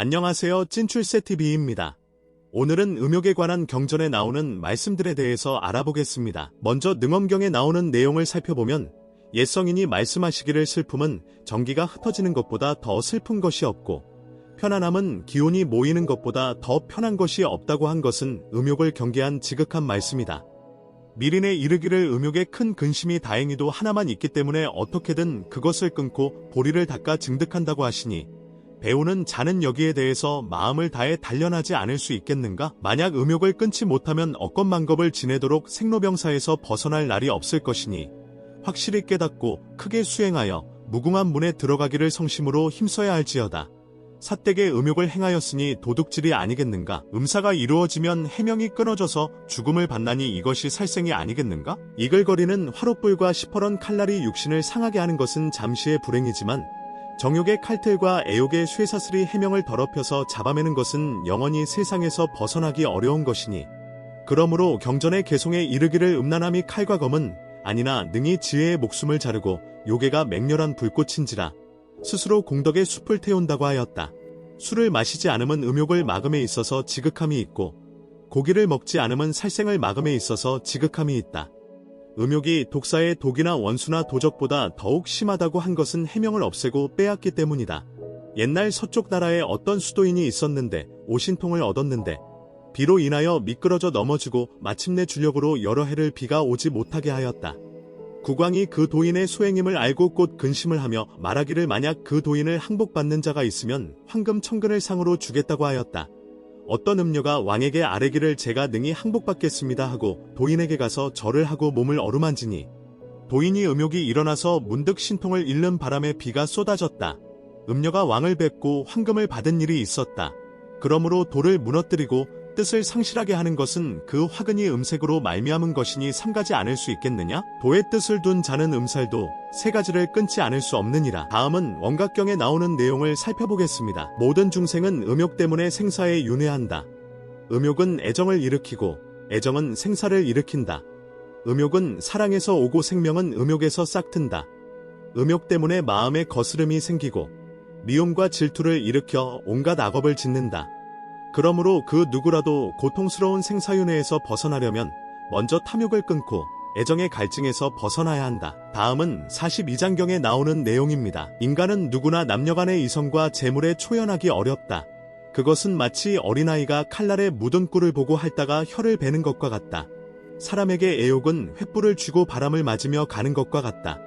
안녕하세요. 찐출세TV입니다. 오늘은 음욕에 관한 경전에 나오는 말씀들에 대해서 알아보겠습니다. 먼저 능엄경에 나오는 내용을 살펴보면 옛성인이 말씀하시기를 슬픔은 전기가 흩어지는 것보다 더 슬픈 것이 없고 편안함은 기온이 모이는 것보다 더 편한 것이 없다고 한 것은 음욕을 경계한 지극한 말씀이다. 미린에 이르기를 음욕에 큰 근심이 다행히도 하나만 있기 때문에 어떻게든 그것을 끊고 보리를 닦아 증득한다고 하시니 배우는 자는 여기에 대해서 마음을 다해 단련하지 않을 수 있겠는가? 만약 음욕을 끊지 못하면 억겁만겁을 지내도록 생로병사에서 벗어날 날이 없을 것이니 확실히 깨닫고 크게 수행하여 무궁한 문에 들어가기를 성심으로 힘써야 할지어다. 사댁의 음욕을 행하였으니 도둑질이 아니겠는가? 음사가 이루어지면 해명이 끊어져서 죽음을 받나니 이것이 살생이 아니겠는가? 이글거리는 화롯불과 시퍼런 칼날이 육신을 상하게 하는 것은 잠시의 불행이지만 정욕의 칼틀과 애욕의 쇠사슬이 해명을 더럽혀서 잡아매는 것은 영원히 세상에서 벗어나기 어려운 것이니 그러므로 경전의 개송에 이르기를 음란함이 칼과 검은 아니나 능히 지혜의 목숨을 자르고 요괴가 맹렬한 불꽃인지라 스스로 공덕의 숲을 태운다고 하였다. 술을 마시지 않음은 음욕을 막음에 있어서 지극함이 있고 고기를 먹지 않음은 살생을 막음에 있어서 지극함이 있다. 음욕이 독사의 독이나 원수나 도적보다 더욱 심하다고 한 것은 해명을 없애고 빼앗기 때문이다. 옛날 서쪽 나라에 어떤 수도인이 있었는데 오신통을 얻었는데 비로 인하여 미끄러져 넘어지고 마침내 주력으로 여러 해를 비가 오지 못하게 하였다. 국왕이 그 도인의 소행임을 알고 곧 근심을 하며 말하기를 만약 그 도인을 항복받는 자가 있으면 황금 천근을 상으로 주겠다고 하였다. 어떤 음녀가 왕에게 아뢰기를 제가 능히 항복받겠습니다 하고 도인에게 가서 절을 하고 몸을 어루만지니 도인이 음욕이 일어나서 문득 신통을 잃는 바람에 비가 쏟아졌다. 음녀가 왕을 뵙고 황금을 받은 일이 있었다. 그러므로 도를 무너뜨리고 뜻을 상실하게 하는 것은 그 화근이 음색으로 말미암은 것이니 삼가지 않을 수 있겠느냐? 도의 뜻을 둔 자는 음살도 세 가지를 끊지 않을 수 없느니라. 다음은 원각경에 나오는 내용을 살펴보겠습니다. 모든 중생은 음욕 때문에 생사에 윤회한다. 음욕은 애정을 일으키고 애정은 생사를 일으킨다. 음욕은 사랑에서 오고 생명은 음욕에서 싹튼다. 음욕 때문에 마음에 거스름이 생기고 미움과 질투를 일으켜 온갖 악업을 짓는다. 그러므로 그 누구라도 고통스러운 생사윤회에서 벗어나려면 먼저 탐욕을 끊고 애정의 갈증에서 벗어나야 한다. 다음은 42장경에 나오는 내용입니다. 인간은 누구나 남녀간의 이성과 재물에 초연하기 어렵다. 그것은 마치 어린아이가 칼날에 묻은 꿀을 보고 핥다가 혀를 베는 것과 같다. 사람에게 애욕은 횃불을 쥐고 바람을 맞으며 가는 것과 같다.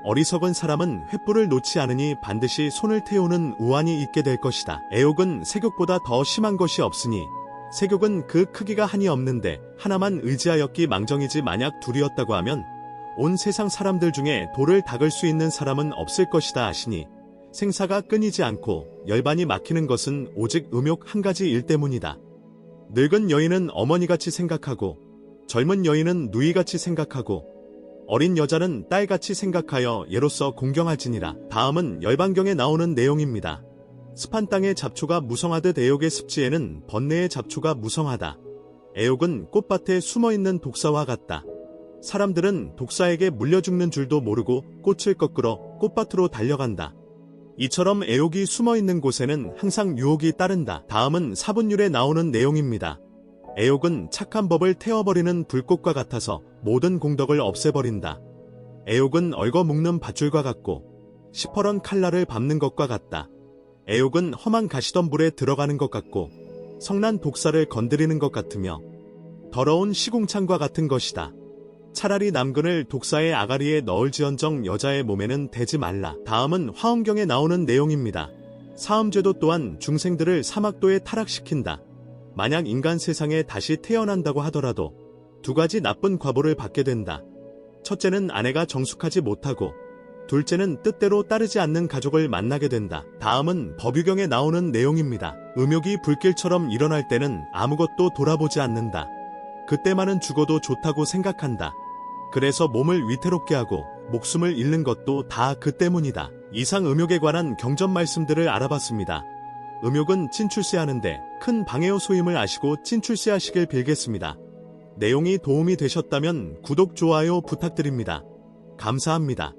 어리석은 사람은 횃불을 놓지 않으니 반드시 손을 태우는 우환이 있게 될 것이다. 애욕은 색욕보다 더 심한 것이 없으니 색욕은 그 크기가 한이 없는데 하나만 의지하였기 망정이지 만약 둘이었다고 하면 온 세상 사람들 중에 돌을 닦을 수 있는 사람은 없을 것이다 하시니 생사가 끊이지 않고 열반이 막히는 것은 오직 음욕 한 가지일 때문이다. 늙은 여인은 어머니같이 생각하고 젊은 여인은 누이같이 생각하고 어린 여자는 딸같이 생각하여 예로서 공경할지니라. 다음은 열반경에 나오는 내용입니다. 습한 땅의 잡초가 무성하듯 애욕의 습지에는 번뇌의 잡초가 무성하다. 애욕은 꽃밭에 숨어있는 독사와 같다. 사람들은 독사에게 물려 죽는 줄도 모르고 꽃을 꺾으러 꽃밭으로 달려간다. 이처럼 애욕이 숨어있는 곳에는 항상 유혹이 따른다. 다음은 사분율에 나오는 내용입니다. 애욕은 착한 법을 태워버리는 불꽃과 같아서 모든 공덕을 없애버린다. 애욕은 얽어묶는 밧줄과 같고 시퍼런 칼날을 밟는 것과 같다. 애욕은 험한 가시덤불에 들어가는 것 같고 성난 독사를 건드리는 것 같으며 더러운 시궁창과 같은 것이다. 차라리 남근을 독사의 아가리에 넣을지언정 여자의 몸에는 대지 말라. 다음은 화엄경에 나오는 내용입니다. 사음죄도 또한 중생들을 사막도에 타락시킨다. 만약 인간 세상에 다시 태어난다고 하더라도 두 가지 나쁜 과보를 받게 된다. 첫째는 아내가 정숙하지 못하고 둘째는 뜻대로 따르지 않는 가족을 만나게 된다. 다음은 법유경에 나오는 내용입니다. 음욕이 불길처럼 일어날 때는 아무것도 돌아보지 않는다. 그때만은 죽어도 좋다고 생각한다. 그래서 몸을 위태롭게 하고 목숨을 잃는 것도 다 그 때문이다. 이상 음욕에 관한 경전 말씀들을 알아봤습니다. 음욕은 찐출세하는데 큰 방해요소임을 아시고 찐출세하시길 빌겠습니다. 내용이 도움이 되셨다면 구독, 좋아요 부탁드립니다. 감사합니다.